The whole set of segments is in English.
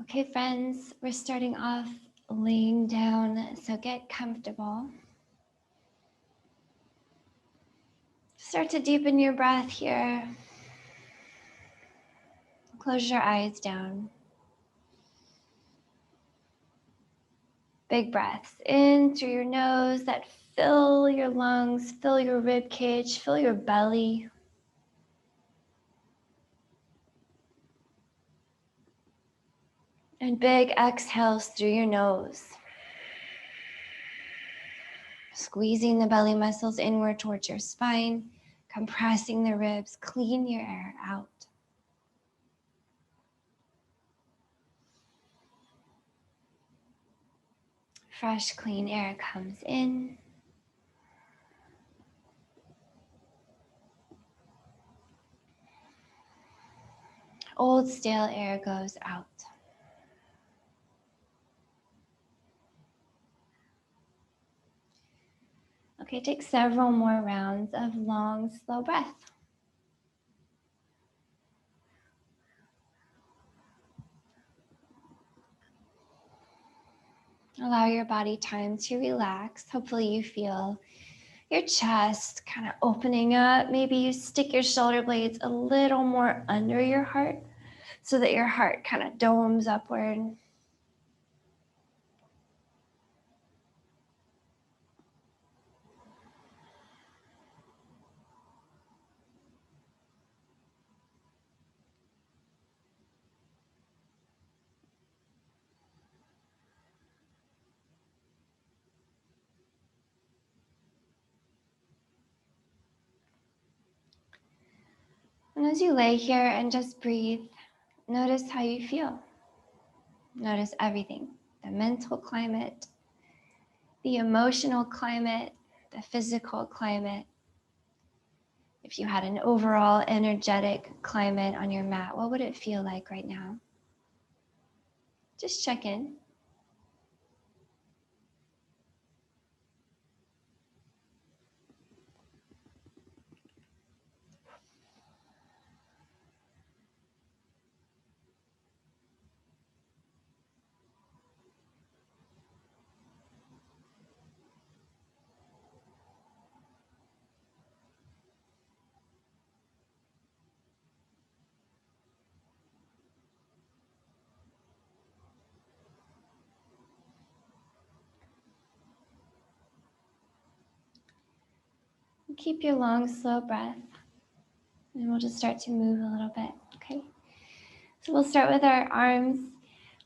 Okay, friends, we're starting off laying down, so get comfortable. Start to deepen your breath here. Close your eyes down. Big breaths in through your nose that fill your lungs, fill your rib cage, fill your belly. And big exhales through your nose. Squeezing the belly muscles inward towards your spine, compressing the ribs, clean your air out. Fresh, clean air comes in. Old, stale air goes out. Okay, take several more rounds of long, slow breath. Allow your body time to relax. Hopefully you feel your chest kind of opening up. Maybe you stick your shoulder blades a little more under your heart so that your heart kind of domes upward. And as you lay here and just breathe, notice how you feel. Notice everything, the mental climate, the emotional climate, the physical climate. If you had an overall energetic climate on your mat, what would it feel like right now? Just check in. Keep your long, slow breath. And we'll just start to move a little bit, okay? So we'll start with our arms.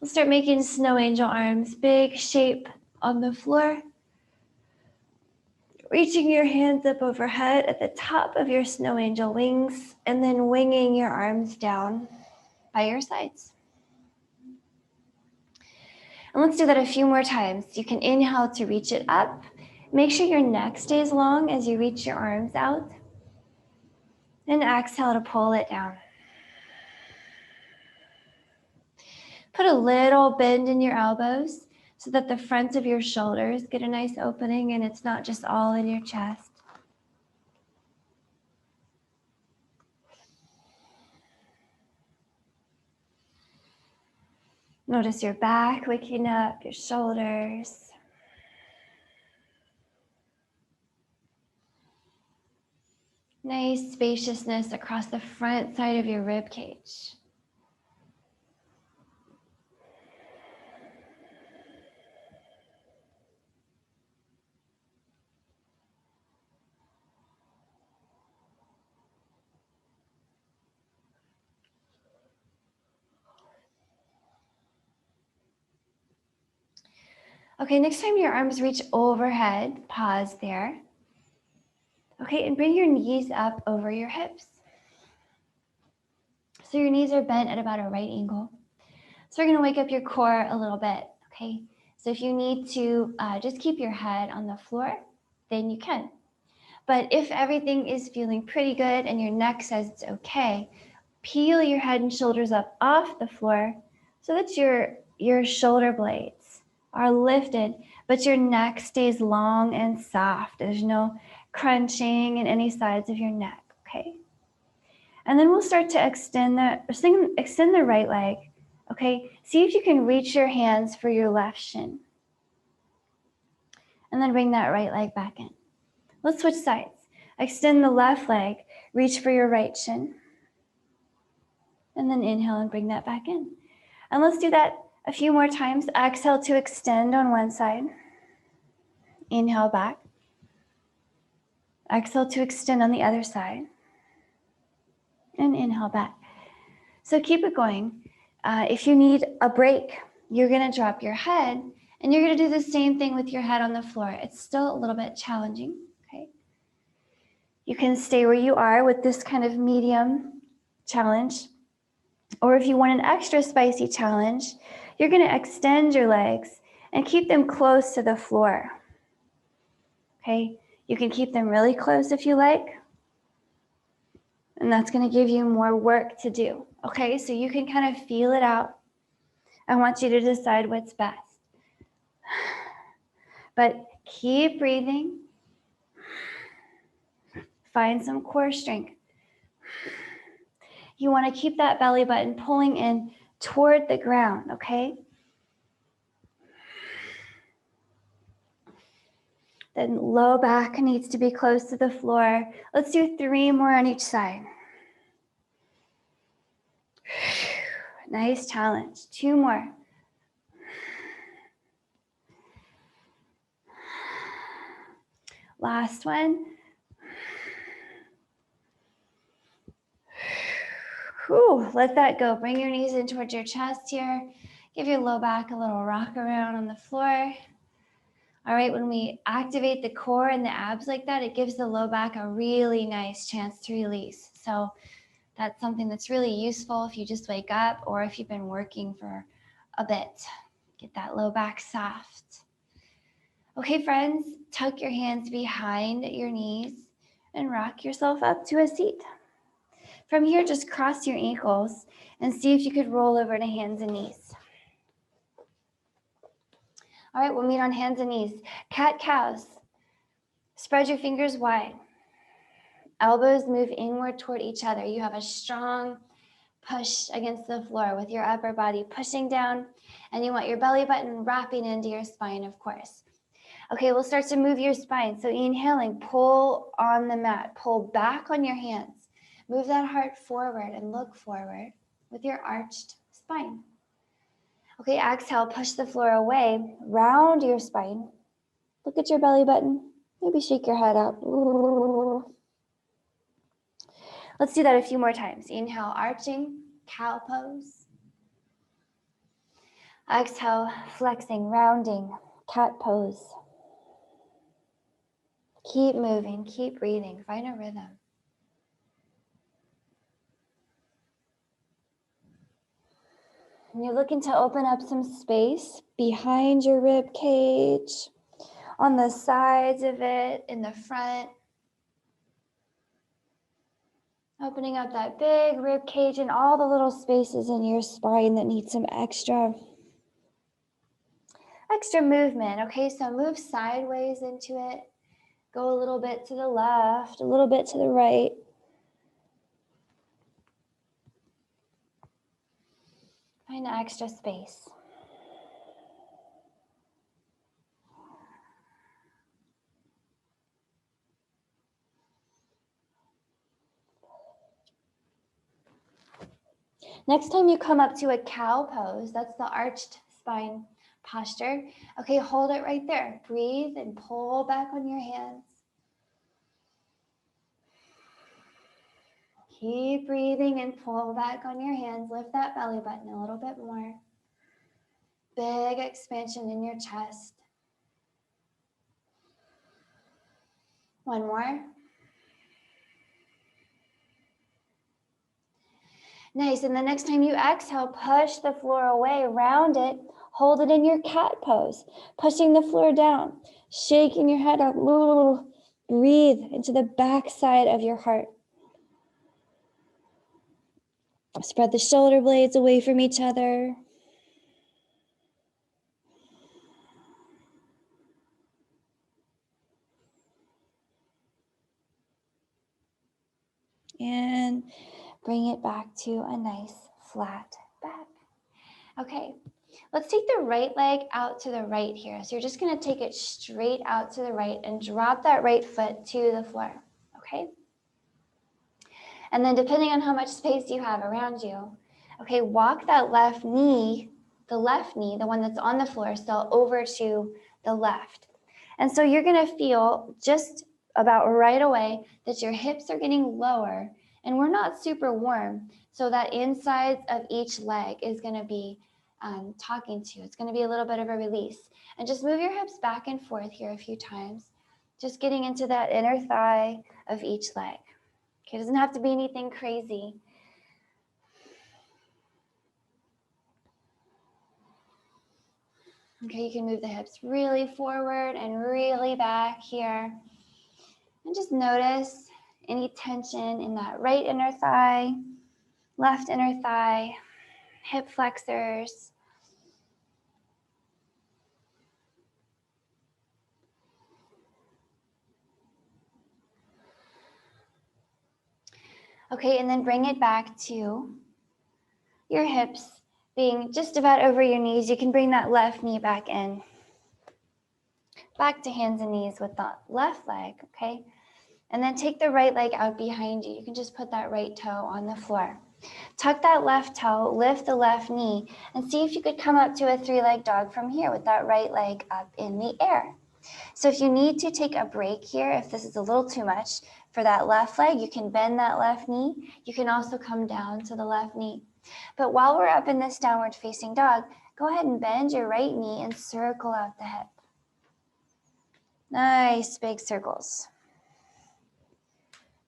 We'll start making snow angel arms, big shape on the floor. Reaching your hands up overhead at the top of your snow angel wings, and then winging your arms down by your sides. And let's do that a few more times. You can inhale to reach it up. Make sure your neck stays long as you reach your arms out. And exhale to pull it down. Put a little bend in your elbows so that the front of your shoulders get a nice opening and it's not just all in your chest. Notice your back waking up, your shoulders. Nice spaciousness across the front side of your rib cage. Okay, next time your arms reach overhead, pause there. Okay, and bring your knees up over your hips. So your knees are bent at about a right angle. So we're gonna wake up your core a little bit, okay? So if you need to just keep your head on the floor, then you can. But if everything is feeling pretty good and your neck says it's okay, peel your head and shoulders up off the floor so that your shoulder blades are lifted, but your neck stays long and soft. There's no crunching in any sides of your neck, okay? And then we'll start to extend the right leg Okay, see if you can reach your hands for your left shin. And then bring that right leg back in. Let's switch sides. Extend the left leg, reach for your right shin. And then inhale and bring that back in. And let's do that a few more times. Exhale to extend on one side. Inhale back. Exhale to extend on the other side. And inhale back. So keep it going. If you need a break, you're going to drop your head and you're going to do the same thing with your head on the floor. It's still a little bit challenging. Okay. You can stay where you are with this kind of medium challenge. Or if you want an extra spicy challenge, you're going to extend your legs and keep them close to the floor. Okay. You can keep them really close if you like. And that's going to give you more work to do. Okay, so you can kind of feel it out. I want you to decide what's best. But keep breathing. Find some core strength. You want to keep that belly button pulling in toward the ground, okay? Then low back needs to be close to the floor. Let's do 3 more on each side. Nice challenge. 2 more. Last one. Whew, let that go. Bring your knees in towards your chest here. Give your low back a little rock around on the floor. All right, when we activate the core and the abs like that, it gives the low back a really nice chance to release. So that's something that's really useful if you just wake up or if you've been working for a bit. Get that low back soft. Okay, friends, tuck your hands behind your knees and rock yourself up to a seat. From here, just cross your ankles and see if you could roll over to hands and knees. All right, we'll meet on hands and knees. Cat-cows. Spread your fingers wide. Elbows move inward toward each other. You have a strong push against the floor with your upper body pushing down, and you want your belly button wrapping into your spine, of course. Okay, we'll start to move your spine. So inhaling, pull on the mat, pull back on your hands. Move that heart forward and look forward with your arched spine. Okay, exhale, push the floor away, round your spine. Look at your belly button. Maybe shake your head out. Let's do that a few more times. Inhale, arching, cow pose. Exhale, flexing, rounding, cat pose. Keep moving, keep breathing, find a rhythm. And you're looking to open up some space behind your rib cage, on the sides of it, in the front. Opening up that big rib cage and all the little spaces in your spine that need some extra movement. Okay, so move sideways into it. Go a little bit to the left, a little bit to the right. Find extra space. Next time you come up to a cow pose, that's the arched spine posture. Okay, hold it right there. Breathe and pull back on your hands. Keep breathing and pull back on your hands. Lift that belly button a little bit more. Big expansion in your chest. One more. Nice, and the next time you exhale, push the floor away, round it, hold it in your cat pose, pushing the floor down, shaking your head up. Breathe into the back side of your heart. Spread the shoulder blades away from each other. And bring it back to a nice flat back. Okay, let's take the right leg out to the right here. So you're just gonna take it straight out to the right and drop that right foot to the floor, okay? And then depending on how much space you have around you, okay, walk that left knee, the one that's on the floor still, over to the left. And so you're gonna feel just about right away that your hips are getting lower and we're not super warm. So that insides of each leg is gonna be talking to you. It's gonna be a little bit of a release. And just move your hips back and forth here a few times, just getting into that inner thigh of each leg. Okay, it doesn't have to be anything crazy. Okay, you can move the hips really forward and really back here. And just notice any tension in that right inner thigh, left inner thigh, hip flexors. Okay, and then bring it back to your hips being just about over your knees. You can bring that left knee back in. Back to hands and knees with the left leg, okay? And then take the right leg out behind you. You can just put that right toe on the floor. Tuck that left toe, lift the left knee, and see if you could come up to a three-leg dog from here with that right leg up in the air. So if you need to take a break here, if this is a little too much for that left leg, you can bend that left knee. You can also come down to the left knee. But while we're up in this downward facing dog, go ahead and bend your right knee and circle out the hip. Nice big circles.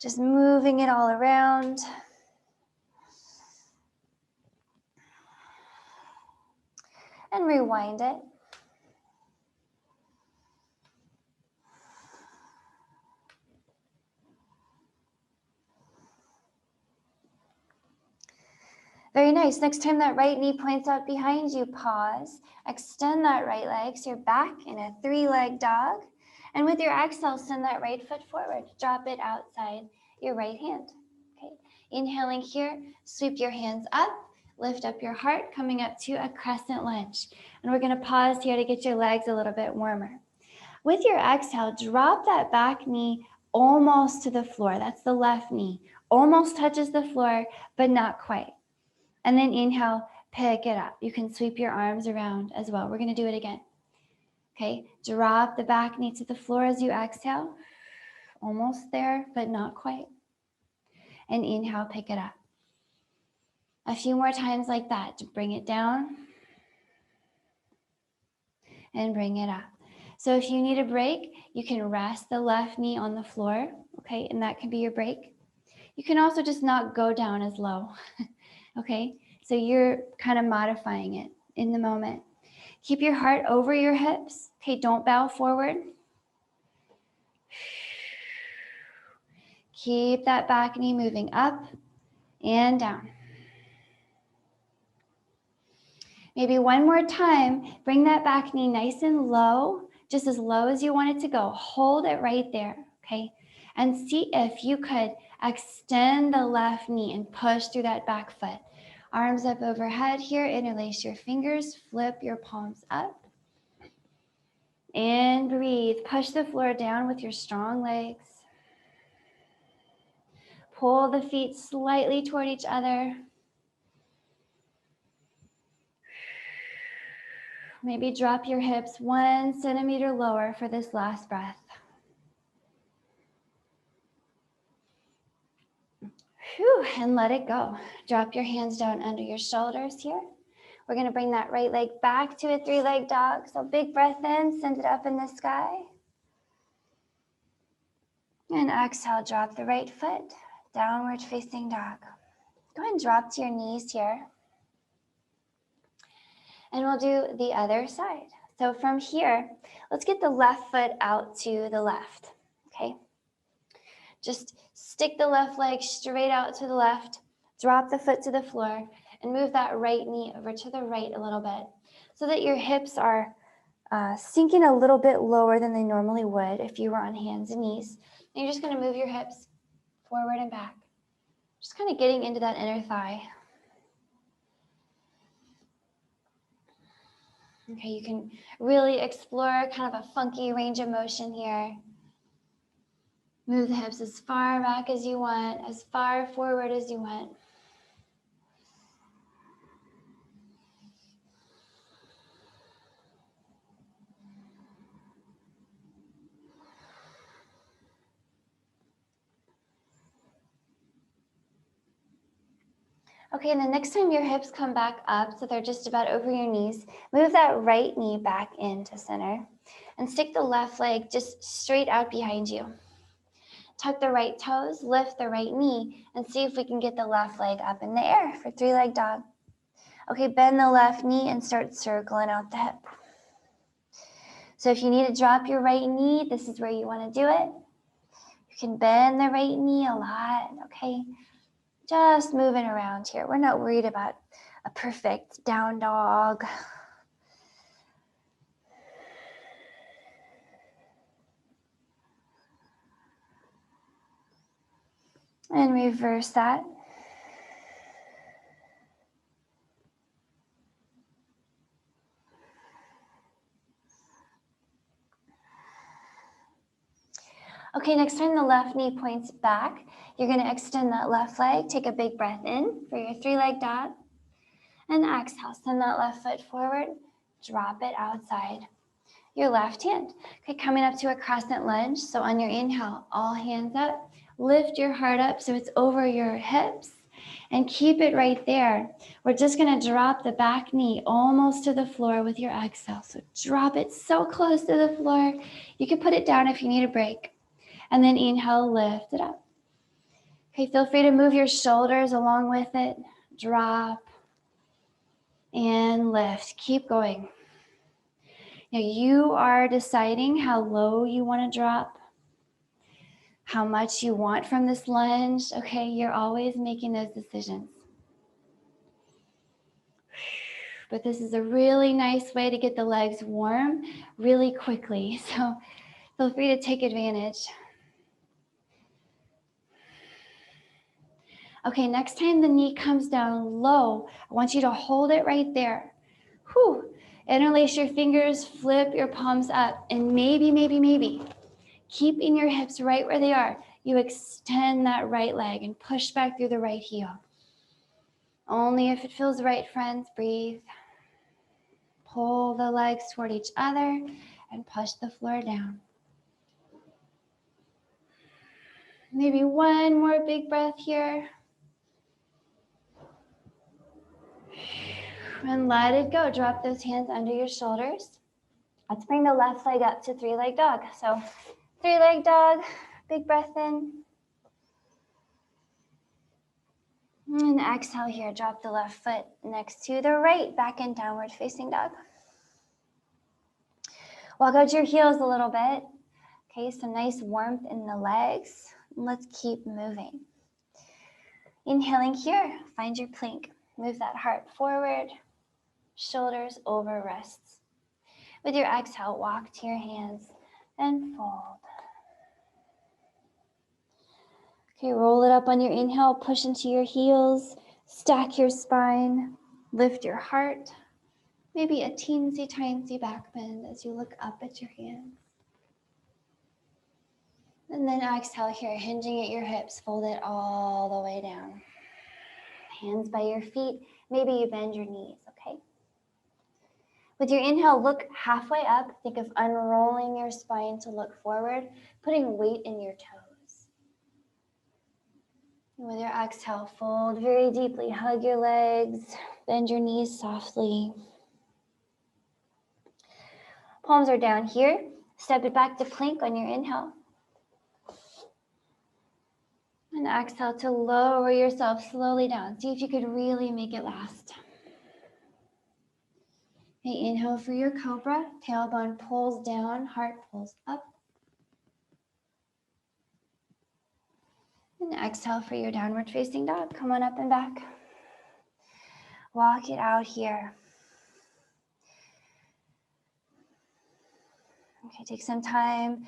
Just moving it all around. And rewind it. Very nice. Next time that right knee points out behind you, pause. Extend that right leg so you're back in a three-leg dog. And with your exhale, send that right foot forward. Drop it outside your right hand. Okay. Inhaling here, sweep your hands up. Lift up your heart, coming up to a crescent lunge. And we're going to pause here to get your legs a little bit warmer. With your exhale, drop that back knee almost to the floor. That's the left knee. Almost touches the floor, but not quite. And then inhale, pick it up. You can sweep your arms around as well. We're going to do it again. Okay, drop the back knee to the floor as you exhale. Almost there, but not quite. And inhale, pick it up. A few more times like that to bring it down and bring it up. So if you need a break, you can rest the left knee on the floor, okay, and that can be your break. You can also just not go down as low, okay? So you're kind of modifying it in the moment. Keep your heart over your hips, okay? Don't bow forward. Keep that back knee moving up and down. Maybe one more time, bring that back knee nice and low, just as low as you want it to go. Hold it right there, okay? And see if you could extend the left knee and push through that back foot. Arms up overhead here, interlace your fingers, flip your palms up. And breathe. Push the floor down with your strong legs. Pull the feet slightly toward each other. Maybe drop your hips 1 centimeter lower for this last breath. Whew, and let it go. Drop your hands down under your shoulders here. We're going to bring that right leg back to a three-leg dog. So big breath in, send it up in the sky. And exhale, drop the right foot, downward facing dog. Go ahead and drop to your knees here. And we'll do the other side. So from here, let's get the left foot out to the left, okay? Just stick the left leg straight out to the left, drop the foot to the floor, and move that right knee over to the right a little bit so that your hips are sinking a little bit lower than they normally would if you were on hands and knees. And you're just going to move your hips forward and back, just kind of getting into that inner thigh. Okay, you can really explore kind of a funky range of motion here. Move the hips as far back as you want, as far forward as you want. Okay, and the next time your hips come back up, so they're just about over your knees, move that right knee back into center and stick the left leg just straight out behind you. Tuck the right toes, lift the right knee, and see if we can get the left leg up in the air for three-leg dog. Okay, bend the left knee and start circling out the hip. So if you need to drop your right knee, this is where you want to do it. You can bend the right knee a lot, okay? Just moving around here. We're not worried about a perfect down dog. And reverse that. Okay, next time the left knee points back, you're going to extend that left leg. Take a big breath in for your three-leg dog. And exhale, send that left foot forward. Drop it outside your left hand. Okay, coming up to a crescent lunge. So on your inhale, all hands up. Lift your heart up so it's over your hips. And keep it right there. We're just going to drop the back knee almost to the floor with your exhale. So drop it so close to the floor. You can put it down if you need a break. And then inhale, lift it up. Okay, feel free to move your shoulders along with it. Drop and lift. Keep going. Now you are deciding how low you want to drop, how much you want from this lunge. Okay, you're always making those decisions. But this is a really nice way to get the legs warm really quickly. So feel free to take advantage. Okay, next time the knee comes down low, I want you to hold it right there. Whew. Interlace your fingers, flip your palms up, and maybe, keeping your hips right where they are, you extend that right leg and push back through the right heel. Only if it feels right, friends. Breathe. Pull the legs toward each other and push the floor down. Maybe one more big breath here. And let it go. Drop those hands under your shoulders. Let's bring the left leg up to three-leg dog. So three-leg dog, big breath in. And exhale here, drop the left foot next to the right, back in downward facing dog. Walk out your heels a little bit. Okay, some nice warmth in the legs. Let's keep moving. Inhaling here, find your plank. Move that heart forward, shoulders over wrists. With your exhale, walk to your hands and fold. Okay, roll it up on your inhale, push into your heels, stack your spine, lift your heart. Maybe a teensy-tiny back bend as you look up at your hands. And then exhale here, hinging at your hips, fold it all the way down. Hands by your feet, maybe you bend your knees, okay? With your inhale, look halfway up. Think of unrolling your spine to look forward, putting weight in your toes. And with your exhale, fold very deeply, hug your legs, bend your knees softly. Palms are down here. Step it back to plank on your inhale. And exhale to lower yourself slowly down. See if you could really make it last. Okay, inhale for your cobra. Tailbone pulls down, heart pulls up. And exhale for your downward facing dog. Come on up and back. Walk it out here. Okay, take some time.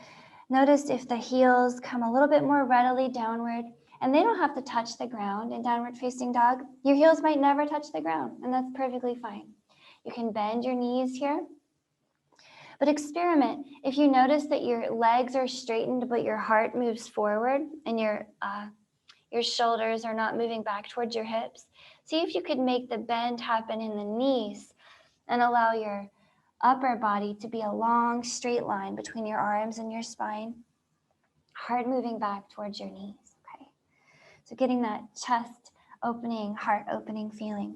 Notice if the heels come a little bit more readily downward, and they don't have to touch the ground in downward facing dog. Your heels might never touch the ground, and that's perfectly fine. You can bend your knees here. But experiment. If you notice that your legs are straightened, but your heart moves forward and your shoulders are not moving back towards your hips, see if you could make the bend happen in the knees and allow your upper body to be a long straight line between your arms and your spine. Heart moving back towards your knees, okay? So getting that chest opening, heart opening feeling.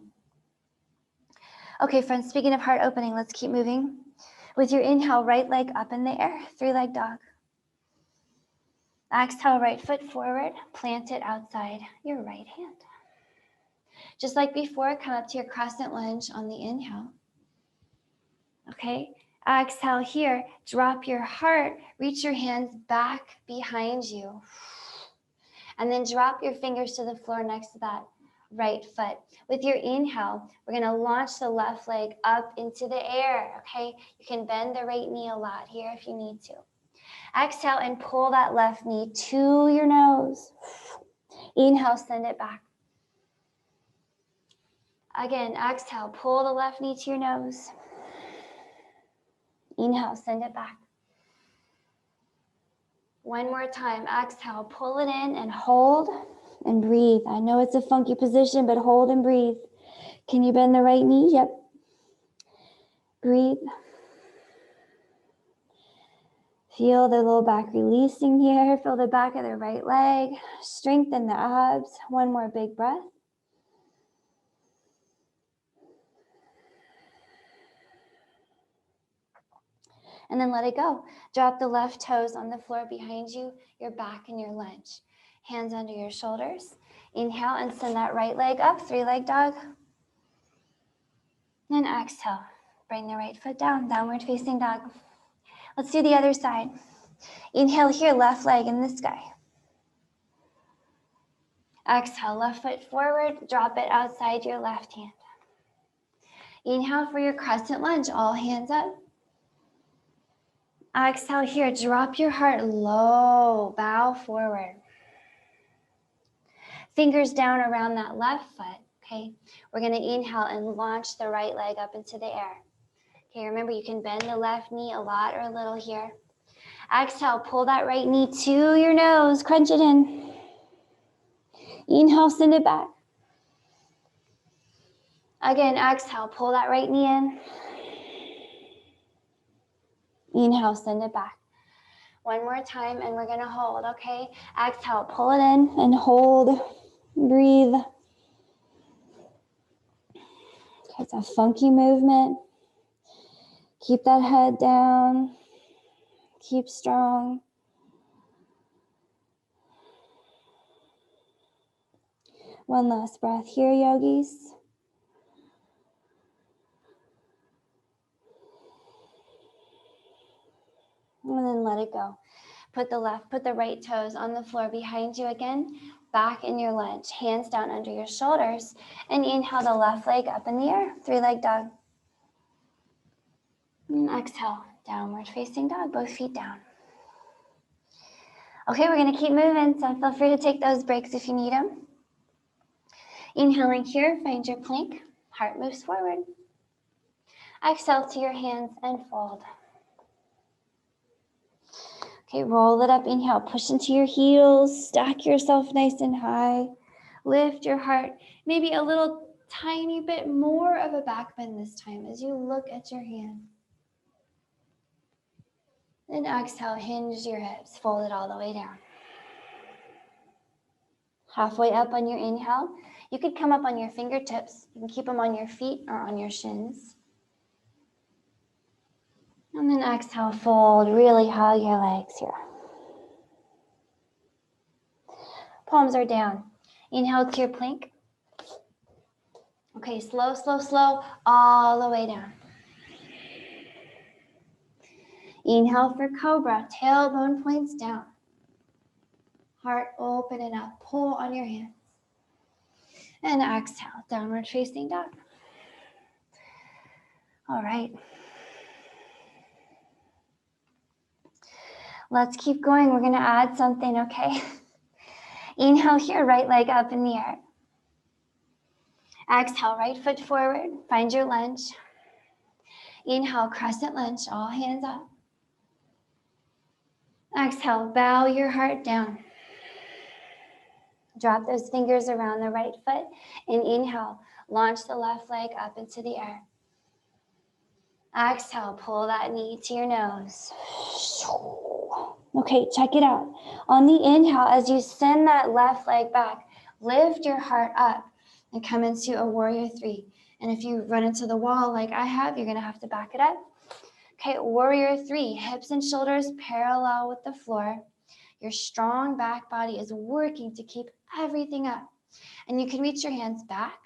Okay, friends, speaking of heart opening, let's keep moving. With your inhale, right leg up in the air, 3-leg dog. Exhale, right foot forward, plant it outside your right hand. Just like before, come up to your crescent lunge on the inhale. Okay, exhale here, drop your heart, reach your hands back behind you. And then drop your fingers to the floor next to that right foot. With your inhale, we're gonna launch the left leg up into the air, okay? You can bend the right knee a lot here if you need to. Exhale and pull that left knee to your nose. Inhale, send it back. Again, exhale, pull the left knee to your nose. Inhale, send it back. One more time, exhale, pull it in and hold and breathe. I know it's a funky position, but hold and breathe. Can you bend the right knee? Yep. Breathe. Feel the low back releasing here. Feel the back of the right leg. Strengthen the abs. One more big breath. And then let it go. Drop the left toes on the floor behind you, your back and your lunge. Hands under your shoulders. Inhale and send that right leg up, 3-leg dog. And exhale. Bring the right foot down, downward facing dog. Let's do the other side. Inhale here, left leg in the sky. Exhale, left foot forward, drop it outside your left hand. Inhale for your crescent lunge, all hands up. Exhale here, drop your heart low, bow forward. Fingers down around that left foot, okay? We're gonna inhale and launch the right leg up into the air. Okay, remember you can bend the left knee a lot or a little here. Exhale, pull that right knee to your nose, crunch it in. Inhale, send it back. Again, exhale, pull that right knee in. Inhale, send it back. One more time, and we're gonna hold, okay? Exhale, pull it in and hold, breathe. Okay, it's a funky movement. Keep that head down. Keep strong. One last breath here, yogis. And then let it go. Put the right toes on the floor behind you again, back in your lunge, hands down under your shoulders, and inhale the left leg up in the air, 3-leg dog. And exhale, downward facing dog, both feet down. Okay, we're gonna keep moving, so feel free to take those breaks if you need them. Inhaling here, find your plank, heart moves forward. Exhale to your hands and fold. Okay, roll it up, inhale, push into your heels, stack yourself nice and high. Lift your heart, maybe a little tiny bit more of a back bend this time as you look at your hand. Then exhale, hinge your hips, fold it all the way down. Halfway up on your inhale, you could come up on your fingertips. You can keep them on your feet or on your shins. And then exhale, fold, really hug your legs here. Palms are down. Inhale to your plank. Okay, slow, slow, slow, all the way down. Inhale for cobra, tailbone points down. Heart open and up, pull on your hands. And exhale, downward facing dog. All right. Let's keep going. We're gonna add something, okay? Inhale here, right leg up in the air. Exhale, right foot forward, find your lunge. Inhale, crescent lunge, all hands up. Exhale, bow your heart down. Drop those fingers around the right foot and inhale, launch the left leg up into the air. Exhale, pull that knee to your nose. Okay, check it out. On the inhale, as you send that left leg back, lift your heart up and come into a warrior three. And if you run into the wall like I have, you're gonna have to back it up. Okay, warrior three, hips and shoulders parallel with the floor. Your strong back body is working to keep everything up. And you can reach your hands back,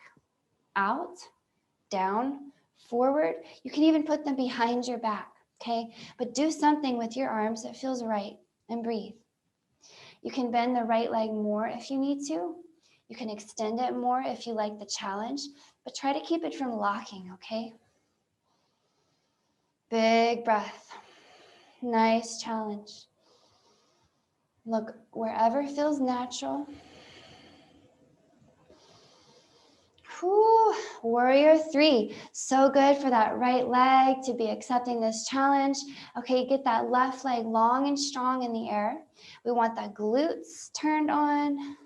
out, down, forward. You can even put them behind your back, okay? But do something with your arms that feels right and breathe. You can bend the right leg more if you need to. You can extend it more if you like the challenge, but try to keep it from locking, okay? Big breath. Nice challenge. Look wherever feels natural. Whew. Warrior three. So good for that right leg to be accepting this challenge. Okay, get that left leg long and strong in the air. We want the glutes turned on.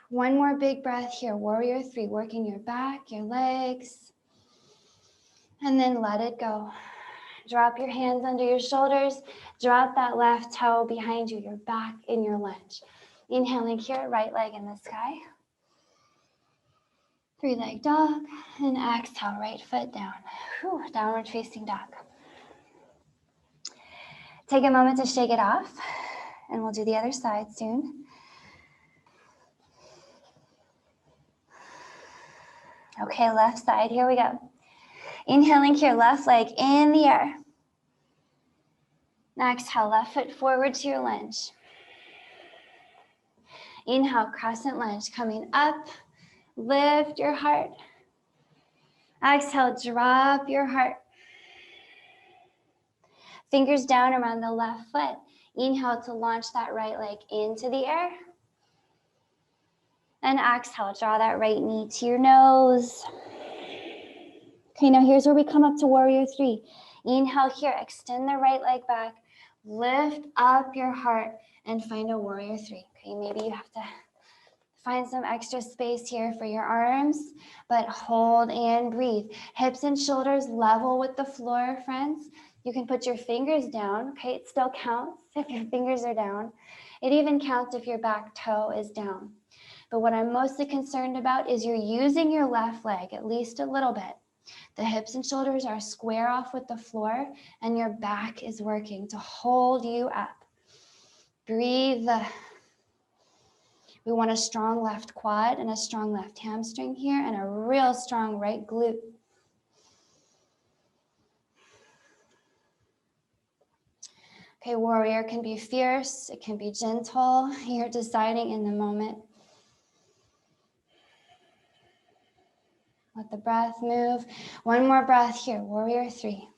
One more big breath here. Warrior three, working your back, your legs. And then let it go. Drop your hands under your shoulders. Drop that left toe behind you. You're back in your lunge. Inhaling here, right leg in the sky. Three-leg dog. And exhale, right foot down. Whew, downward facing dog. Take a moment to shake it off. And we'll do the other side soon. Okay, left side, here we go. Inhaling here, left leg in the air. Exhale, left foot forward to your lunge. Inhale, crescent lunge, coming up. Lift your heart. Exhale, drop your heart. Fingers down around the left foot. Inhale to launch that right leg into the air. And exhale, draw that right knee to your nose. Okay, now here's where we come up to warrior three. Inhale here, extend the right leg back. Lift up your heart and find a warrior three. Okay, maybe you have to find some extra space here for your arms, but hold and breathe. Hips and shoulders level with the floor, friends. You can put your fingers down, okay? It still counts if your fingers are down. It even counts if your back toe is down. But what I'm mostly concerned about is you're using your left leg at least a little bit. The hips and shoulders are square off with the floor and your back is working to hold you up. Breathe. We want a strong left quad and a strong left hamstring here and a real strong right glute. Okay, warrior can be fierce, it can be gentle. You're deciding in the moment. Let the breath move. One more breath here, warrior three.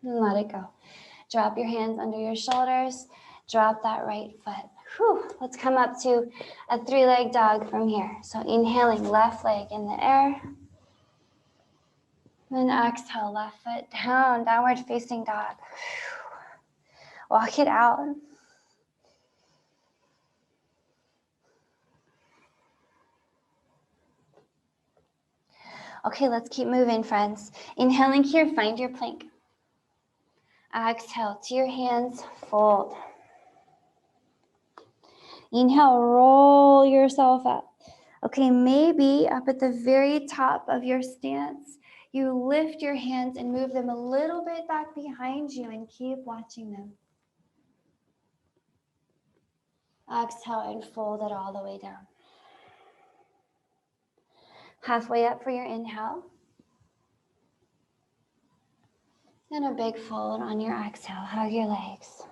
And let it go. Drop your hands under your shoulders. Drop that right foot. Whew. Let's come up to a three-leg dog from here. So inhaling, left leg in the air. Then exhale, left foot down, downward facing dog. Walk it out. Okay, let's keep moving, friends. Inhaling here, find your plank. Exhale to your hands, fold. Inhale, roll yourself up. Okay, maybe up at the very top of your stance, you lift your hands and move them a little bit back behind you and keep watching them. Exhale and fold it all the way down. Halfway up for your inhale. And a big fold on your exhale. Hug your legs.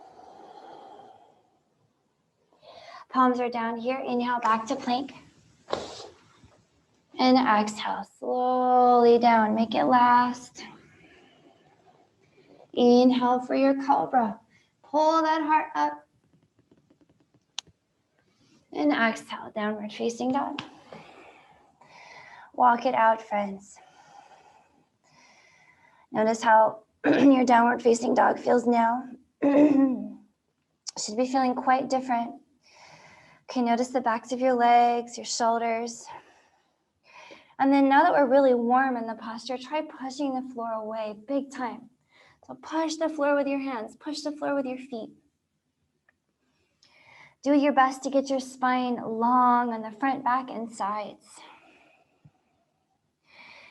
Palms are down here. Inhale back to plank. And exhale slowly down. Make it last. Inhale for your cobra. Pull that heart up. And exhale, downward facing dog. Walk it out, friends. Notice how your downward facing dog feels now. Should be feeling quite different. Okay, notice the backs of your legs, your shoulders. And then now that we're really warm in the posture, try pushing the floor away big time. So push the floor with your hands, push the floor with your feet. Do your best to get your spine long on the front, back, and sides.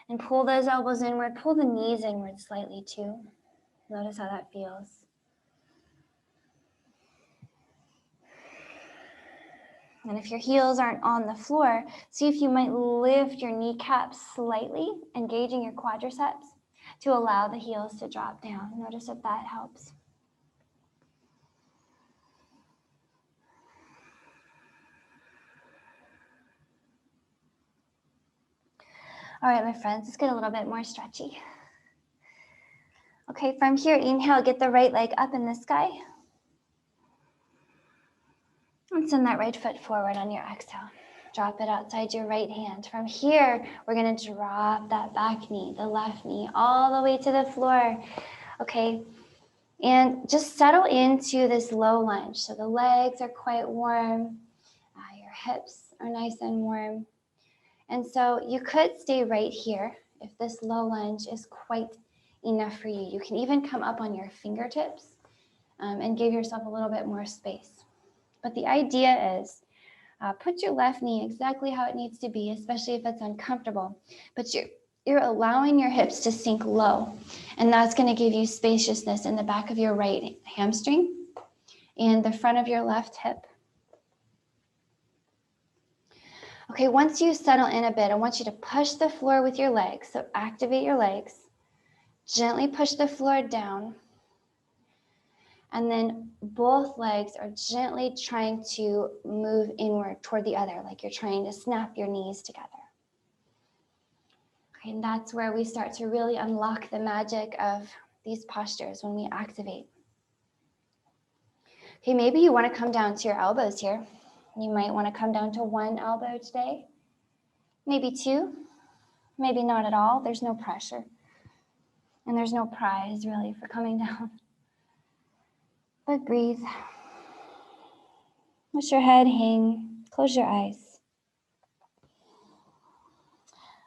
And pull those elbows inward, pull the knees inward slightly too. Notice how that feels. And if your heels aren't on the floor, see if you might lift your kneecaps slightly, engaging your quadriceps to allow the heels to drop down. Notice if that helps. All right, my friends, let's get a little bit more stretchy. Okay, from here, inhale, get the right leg up in the sky. And send that right foot forward on your exhale. Drop it outside your right hand. From here, we're gonna drop that back knee, the left knee, all the way to the floor, okay? And just settle into this low lunge. So the legs are quite warm, your hips are nice and warm. And so you could stay right here if this low lunge is quite enough for you. You can even come up on your fingertips and give yourself a little bit more space. But the idea is put your left knee exactly how it needs to be, especially if it's uncomfortable. But you're allowing your hips to sink low, and that's going to give you spaciousness in the back of your right hamstring and the front of your left hip. Okay, once you settle in a bit, I want you to push the floor with your legs. So activate your legs, gently push the floor down, and then both legs are gently trying to move inward toward the other, like you're trying to snap your knees together. Okay, and that's where we start to really unlock the magic of these postures when we activate. Okay, maybe you want to come down to your elbows here. You might want to come down to one elbow today, maybe two, maybe not at all. There's no pressure. And there's no prize really for coming down. But breathe. Let your head hang. Close your eyes.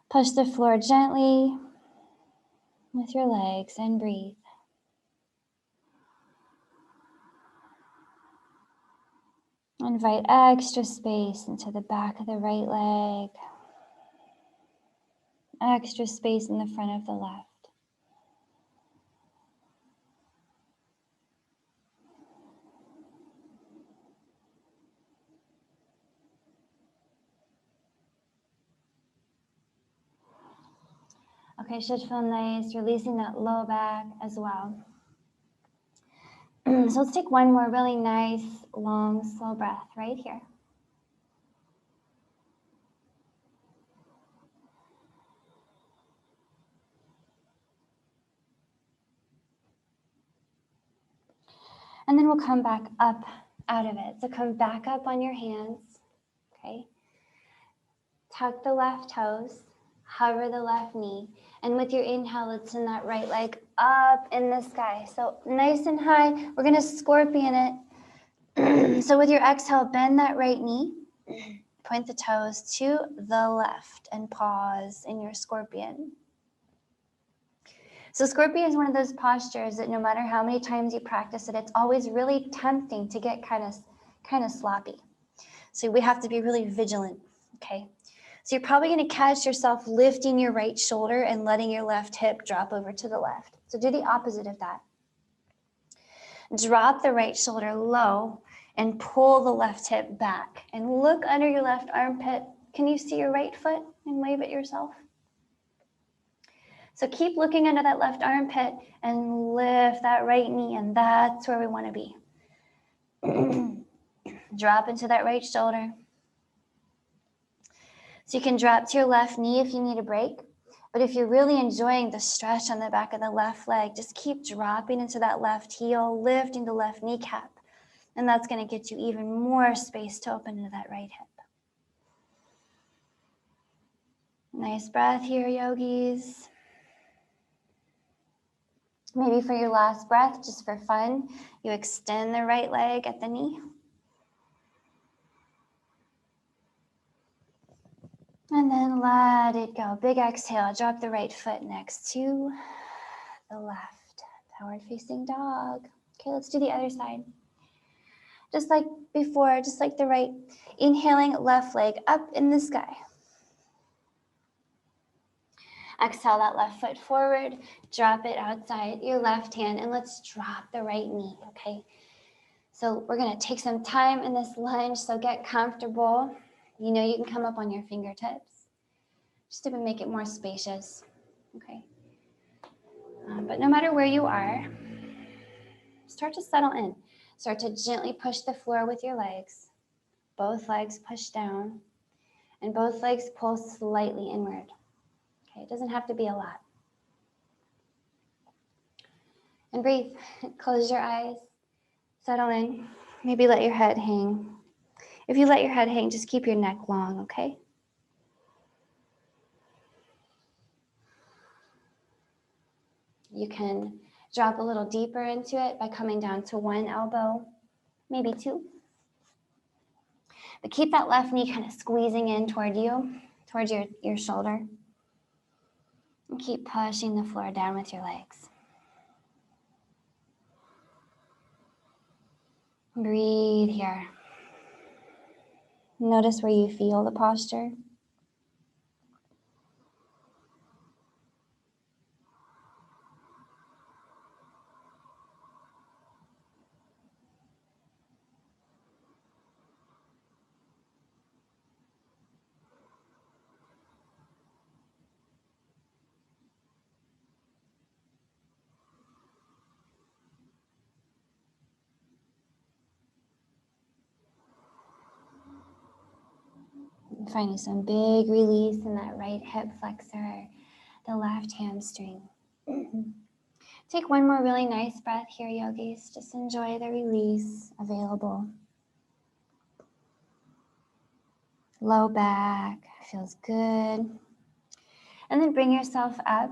Push the floor gently with your legs and breathe. Invite extra space into the back of the right leg. Extra space in the front of the left. Okay, should feel nice, releasing that low back as well. So let's take one more really nice, long, slow breath right here. And then we'll come back up out of it. So come back up on your hands, okay? Tuck the left toes, hover the left knee, and with your inhale, let's send that right leg up in the sky. So nice and high, we're gonna scorpion it. So with your exhale, bend that right knee, point the toes to the left, and pause in your scorpion. So scorpion is one of those postures that no matter how many times you practice it, it's always really tempting to get kind of sloppy. So we have to be really vigilant, okay? So you're probably gonna catch yourself lifting your right shoulder and letting your left hip drop over to the left. So do the opposite of that. Drop the right shoulder low and pull the left hip back. And look under your left armpit. Can you see your right foot and wave at yourself? So keep looking under that left armpit and lift that right knee, and that's where we want to be. Drop into that right shoulder. So you can drop to your left knee if you need a break. But if you're really enjoying the stretch on the back of the left leg, just keep dropping into that left heel, lifting the left kneecap. And that's going to get you even more space to open into that right hip. Nice breath here, yogis. Maybe for your last breath, just for fun, you extend the right leg at the knee. And then let it go. Big exhale. Drop the right foot next to the left. Downward facing dog. Okay, let's do the other side. Just like before, just like the right. Inhaling, left leg up in the sky. Exhale that left foot forward. Drop it outside your left hand. And let's drop the right knee, okay? So we're going to take some time in this lunge. So get comfortable. You know you can come up on your fingertips. Just to make it more spacious, okay? But no matter where you are, start to settle in. Start to gently push the floor with your legs. Both legs push down, and both legs pull slightly inward. Okay, it doesn't have to be a lot. And breathe. Close your eyes. Settle in. Maybe let your head hang. If you let your head hang, just keep your neck long, okay? You can drop a little deeper into it by coming down to one elbow, maybe two. But keep that left knee kind of squeezing in toward you, towards your shoulder. And keep pushing the floor down with your legs. Breathe here. Notice where you feel the posture. Finding some big release in that right hip flexor, the left hamstring. Take one more really nice breath here, yogis. Just enjoy the release available. Low back, feels good. And then bring yourself up,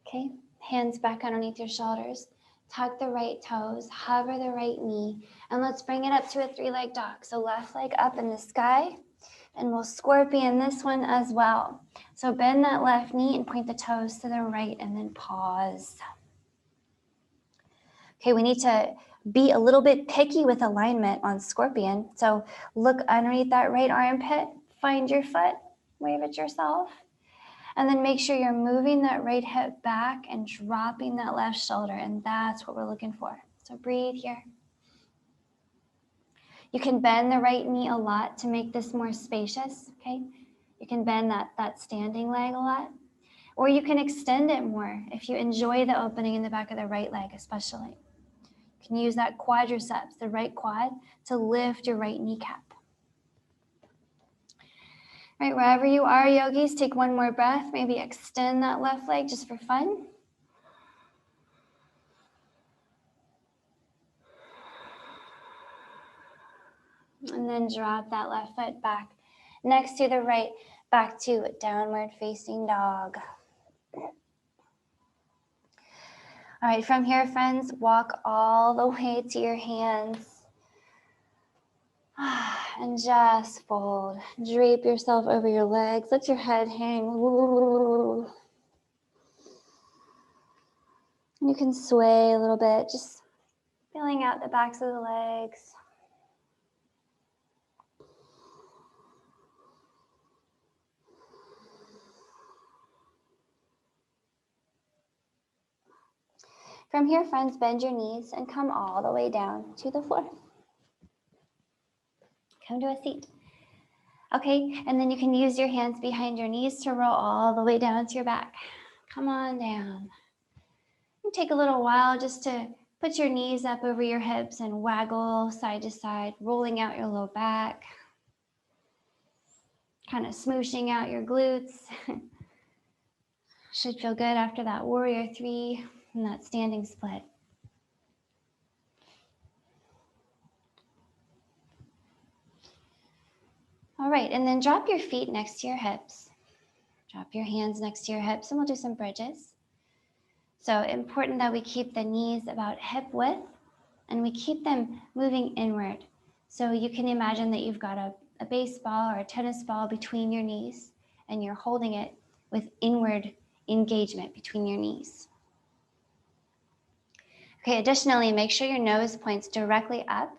okay? Hands back underneath your shoulders. Tuck the right toes, hover the right knee, and let's bring it up to a three-leg dog. So left leg up in the sky, and we'll scorpion this one as well. So bend that left knee and point the toes to the right, and then pause. Okay, we need to be a little bit picky with alignment on scorpion. So look underneath that right armpit, find your foot, wave at yourself, and then make sure you're moving that right hip back and dropping that left shoulder, and that's what we're looking for. So breathe here. You can bend the right knee a lot to make this more spacious, okay? You can bend that standing leg a lot, or you can extend it more if you enjoy the opening in the back of the right leg especially. You can use that quadriceps, the right quad, to lift your right kneecap. All right, wherever you are, yogis, take one more breath. Maybe extend that left leg just for fun. And then drop that left foot back next to the right, back to downward facing dog. All right, from here, friends, walk all the way to your hands. And just fold. Drape yourself over your legs. Let your head hang. And you can sway a little bit, just feeling out the backs of the legs. From here, friends, bend your knees and come all the way down to the floor. Come to a seat. Okay, and then you can use your hands behind your knees to roll all the way down to your back. Come on down. And take a little while just to put your knees up over your hips and waggle side to side, rolling out your low back. Kind of smooshing out your glutes. Should feel good after that warrior three and that standing split. All right, and then drop your feet next to your hips. Drop your hands next to your hips, and we'll do some bridges. So important that we keep the knees about hip width, and we keep them moving inward. So you can imagine that you've got a baseball or a tennis ball between your knees, and you're holding it with inward engagement between your knees. Okay, additionally, make sure your nose points directly up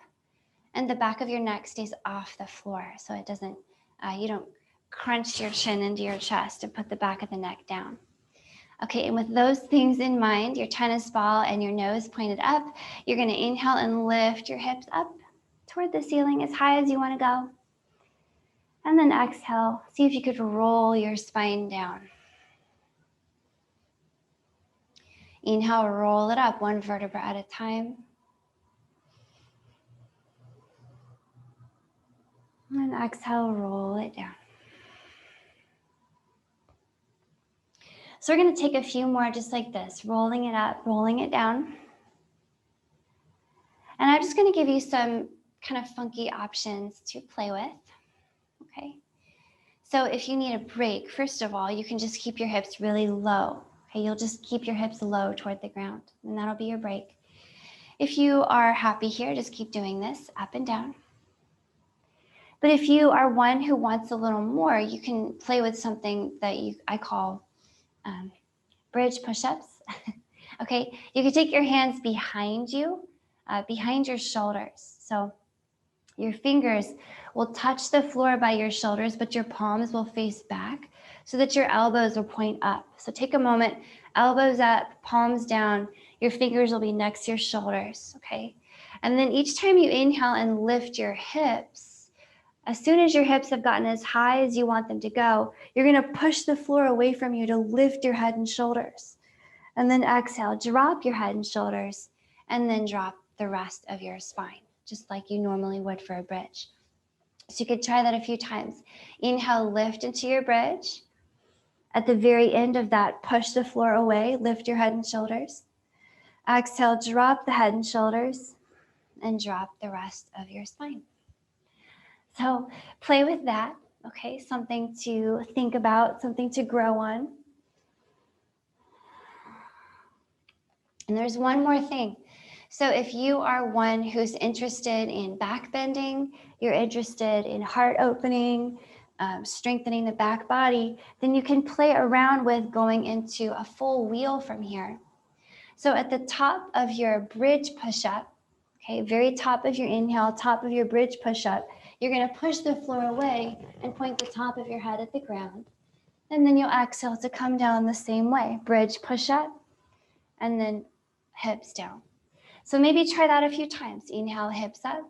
and the back of your neck stays off the floor so it doesn't, you don't crunch your chin into your chest and put the back of the neck down. Okay, and with those things in mind, your tennis ball and your nose pointed up, you're gonna inhale and lift your hips up toward the ceiling as high as you wanna go. And then exhale, see if you could roll your spine down. Inhale, roll it up one vertebra at a time. And exhale, roll it down. So we're gonna take a few more just like this, rolling it up, rolling it down. And I'm just gonna give you some kind of funky options to play with, okay? So if you need a break, first of all, you can just keep your hips really low, okay? You'll just keep your hips low toward the ground, and that'll be your break. If you are happy here, just keep doing this up and down. But if you are one who wants a little more, you can play with something that I call bridge push-ups. Okay, you can take your hands behind you, behind your shoulders. So your fingers will touch the floor by your shoulders, but your palms will face back so that your elbows will point up. So take a moment, elbows up, palms down, your fingers will be next to your shoulders, okay? And then each time you inhale and lift your hips, as soon as your hips have gotten as high as you want them to go, you're gonna push the floor away from you to lift your head and shoulders. And then exhale, drop your head and shoulders, and then drop the rest of your spine, just like you normally would for a bridge. So you could try that a few times. Inhale, lift into your bridge. At the very end of that, push the floor away, lift your head and shoulders. Exhale, drop the head and shoulders, and drop the rest of your spine. So play with that, okay? Something to think about, something to grow on. And there's one more thing. So if you are one who's interested in back bending, you're interested in heart opening, strengthening the back body, then you can play around with going into a full wheel from here. So at the top of your bridge push-up, okay, very top of your inhale, top of your bridge push-up, you're gonna push the floor away and point the top of your head at the ground. And then you'll exhale to come down the same way, bridge push-up, and then hips down. So maybe try that a few times. Inhale, hips up,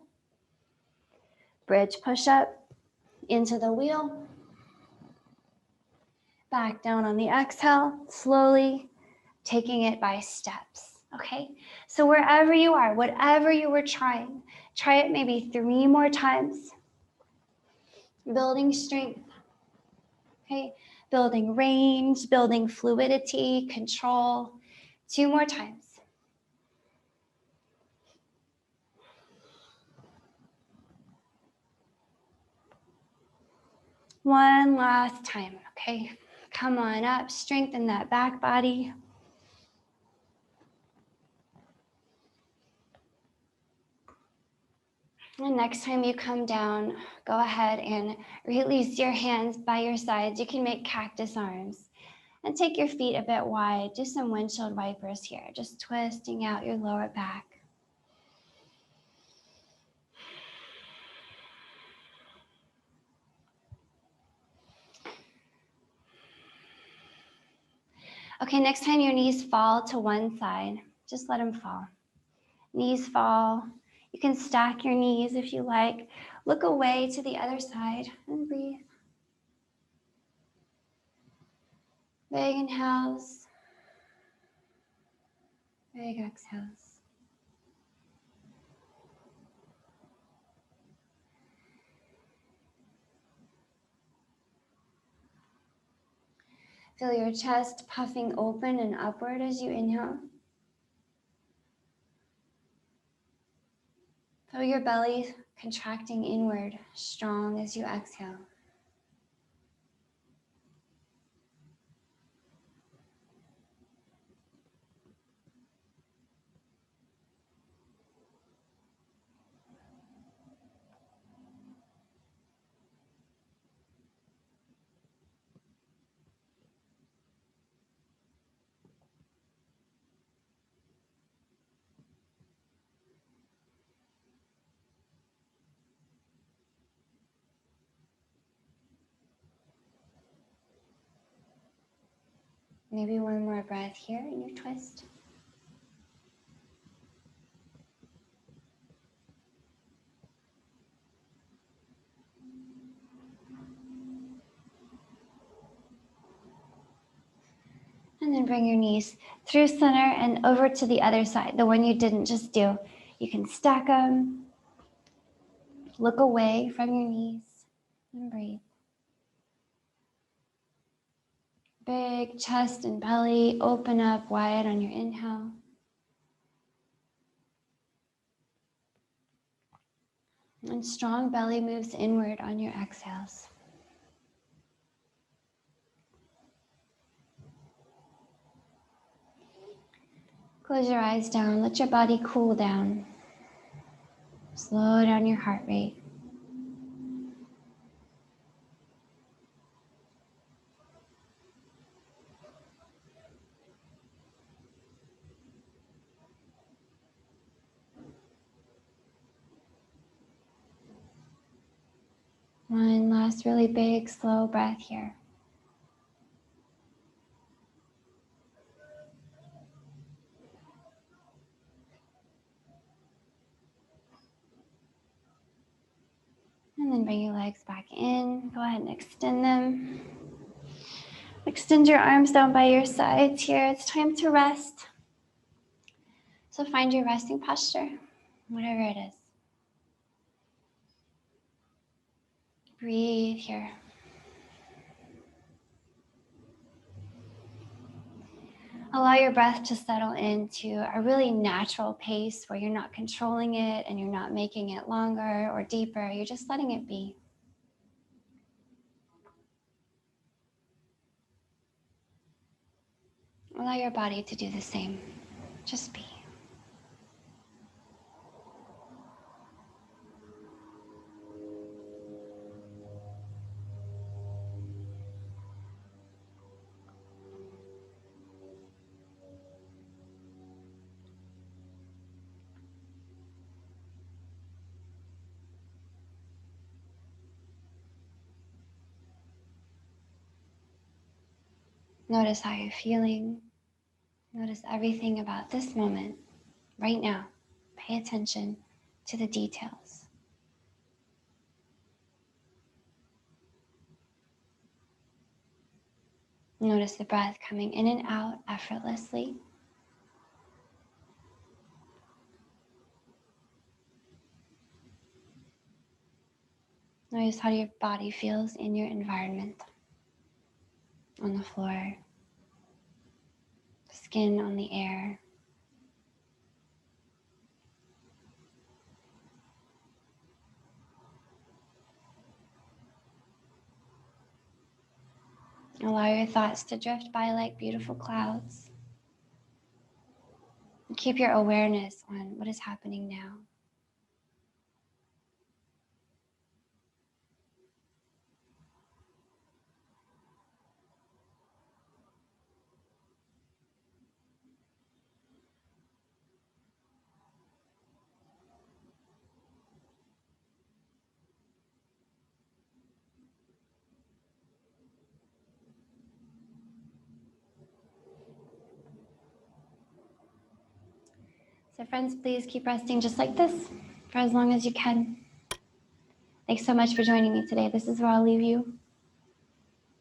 bridge push-up, into the wheel, back down on the exhale, slowly taking it by steps, okay? So wherever you are, whatever you were trying, try it maybe 3 more times. Building strength, okay? Building range, building fluidity, control. 2 more times. One last time, okay? Come on up, strengthen that back body. And next time you come down, go ahead and release your hands by your sides. You can make cactus arms and take your feet a bit wide. Do some windshield wipers here, just twisting out your lower back. Okay, next time your knees fall to one side, just let them fall. Knees fall. You can stack your knees if you like. Look away to the other side and breathe. Big inhales. Big exhales. Feel your chest puffing open and upward as you inhale. Feel your belly contracting inward, strong as you exhale. Maybe one more breath here in your twist. And then bring your knees through center and over to the other side, the one you didn't just do. You can stack them, look away from your knees, and breathe. Big chest and belly open up wide on your inhale. And strong belly moves inward on your exhales. Close your eyes down. Let your body cool down. Slow down your heart rate. One last really big, slow breath here. And then bring your legs back in. Go ahead and extend them. Extend your arms down by your sides here. It's time to rest. So find your resting posture, whatever it is. Breathe here. Allow your breath to settle into a really natural pace where you're not controlling it and you're not making it longer or deeper. You're just letting it be. Allow your body to do the same. Just be. Notice how you're feeling. Notice everything about this moment, right now. Pay attention to the details. Notice the breath coming in and out effortlessly. Notice how your body feels in your environment. On the floor, skin on the air. Allow your thoughts to drift by like beautiful clouds. And keep your awareness on what is happening now. So friends, please keep resting just like this for as long as you can. Thanks so much for joining me today. This is where I'll leave you.